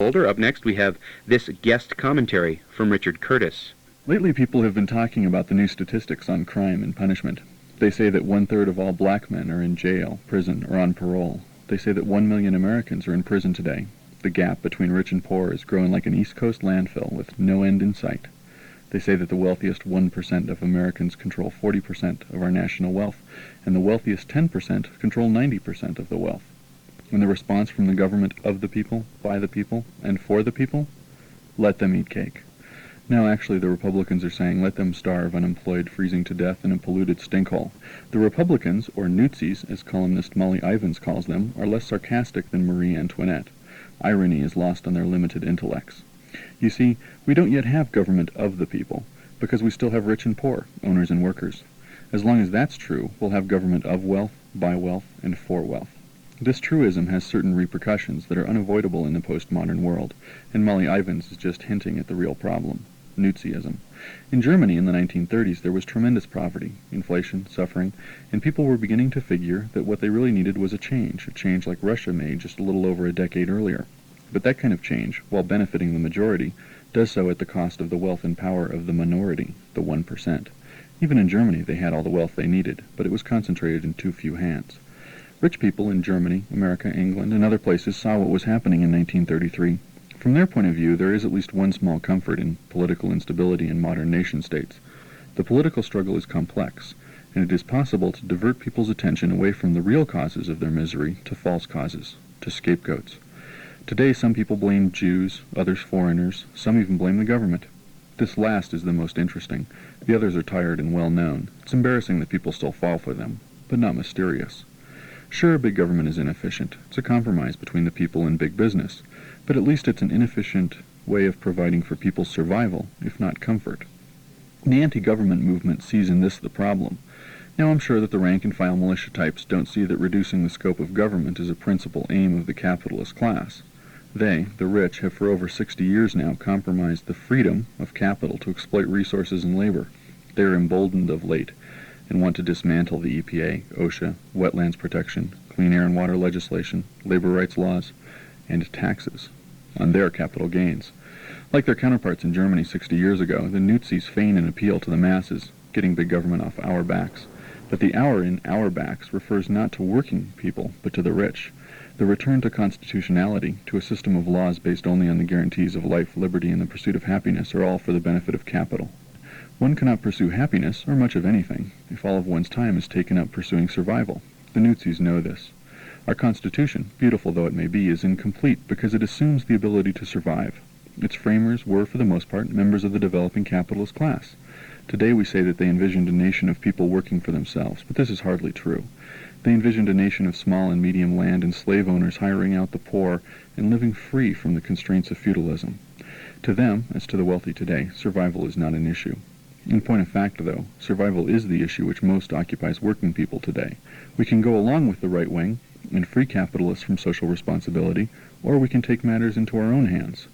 Boulder. Up next, we have this guest commentary from Richard Curtis. Lately, people have been talking about the new statistics on crime and punishment. They say that 1/3 of all black men are in jail, prison, or on parole. They say that 1 million Americans are in prison today. The gap between rich and poor is growing like an East Coast landfill with no end in sight. They say that the wealthiest 1% of Americans control 40% of our national wealth, and the wealthiest 10% control 90% of the wealth. And the response from the government of the people, by the people, and for the people? Let them eat cake. Now, actually, the Republicans are saying let them starve, unemployed, freezing to death in a polluted stinkhole. The Republicans, or Newtsies, as columnist Molly Ivins calls them, are less sarcastic than Marie Antoinette. Irony is lost on their limited intellects. You see, we don't yet have government of the people, because we still have rich and poor, owners and workers. As long as that's true, we'll have government of wealth, by wealth, and for wealth. This truism has certain repercussions that are unavoidable in the postmodern world, and Molly Ivins is just hinting at the real problem. Newtism. In Germany in the 1930s there was tremendous poverty, inflation, suffering, and people were beginning to figure that what they really needed was a change like Russia made just a little over a decade earlier. But that kind of change, while benefiting the majority, does so at the cost of the wealth and power of the minority, the 1%. Even in Germany they had all the wealth they needed, but it was concentrated in too few hands. Rich people in Germany, America, England, and other places saw what was happening in 1933. From their point of view, there is at least one small comfort in political instability in modern nation-states. The political struggle is complex, and it is possible to divert people's attention away from the real causes of their misery to false causes, to scapegoats. Today, some people blame Jews, others foreigners, some even blame the government. This last is the most interesting. The others are tired and well known. It's embarrassing that people still fall for them, but not mysterious. Sure, big government is inefficient. It's a compromise between the people and big business. But at least it's an inefficient way of providing for people's survival, if not comfort. The anti-government movement sees in this the problem. Now I'm sure that the rank-and-file militia types don't see that reducing the scope of government is a principal aim of the capitalist class. They, the rich, have for over 60 years now compromised the freedom of capital to exploit resources and labor. They are emboldened of late and want to dismantle the EPA, OSHA, wetlands protection, clean air and water legislation, labor rights laws, and taxes on their capital gains. Like their counterparts in Germany 60 years ago, the Newtsies feign an appeal to the masses, getting big government off our backs. But the our in our backs refers not to working people, but to the rich. The return to constitutionality, to a system of laws based only on the guarantees of life, liberty, and the pursuit of happiness are all for the benefit of capital. One cannot pursue happiness, or much of anything, if all of one's time is taken up pursuing survival. The Newtsies know this. Our Constitution, beautiful though it may be, is incomplete because it assumes the ability to survive. Its framers were, for the most part, members of the developing capitalist class. Today we say that they envisioned a nation of people working for themselves, but this is hardly true. They envisioned a nation of small and medium land and slave owners hiring out the poor and living free from the constraints of feudalism. To them, as to the wealthy today, survival is not an issue. In point of fact, though, survival is the issue which most occupies working people today. We can go along with the right wing and free capitalists from social responsibility, or we can take matters into our own hands.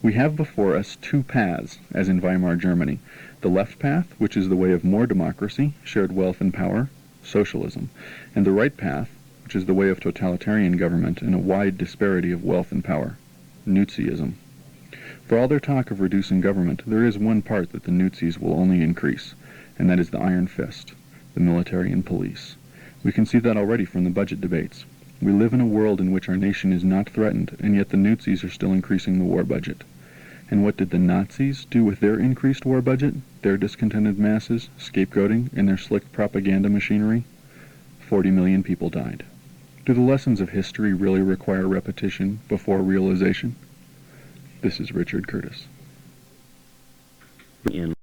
We have before us two paths, as in Weimar Germany. The left path, which is the way of more democracy, shared wealth and power, socialism, and the right path, which is the way of totalitarian government and a wide disparity of wealth and power, Newtsiism. For all their talk of reducing government, there is one part that the Newtsies will only increase, and that is the iron fist, the military and police. We can see that already from the budget debates. We live in a world in which our nation is not threatened, and yet the Newtsies are still increasing the war budget. And what did the Nazis do with their increased war budget, their discontented masses, scapegoating, and their slick propaganda machinery? 40 million people died. Do the lessons of history really require repetition before realization? This is Richard Curtis. In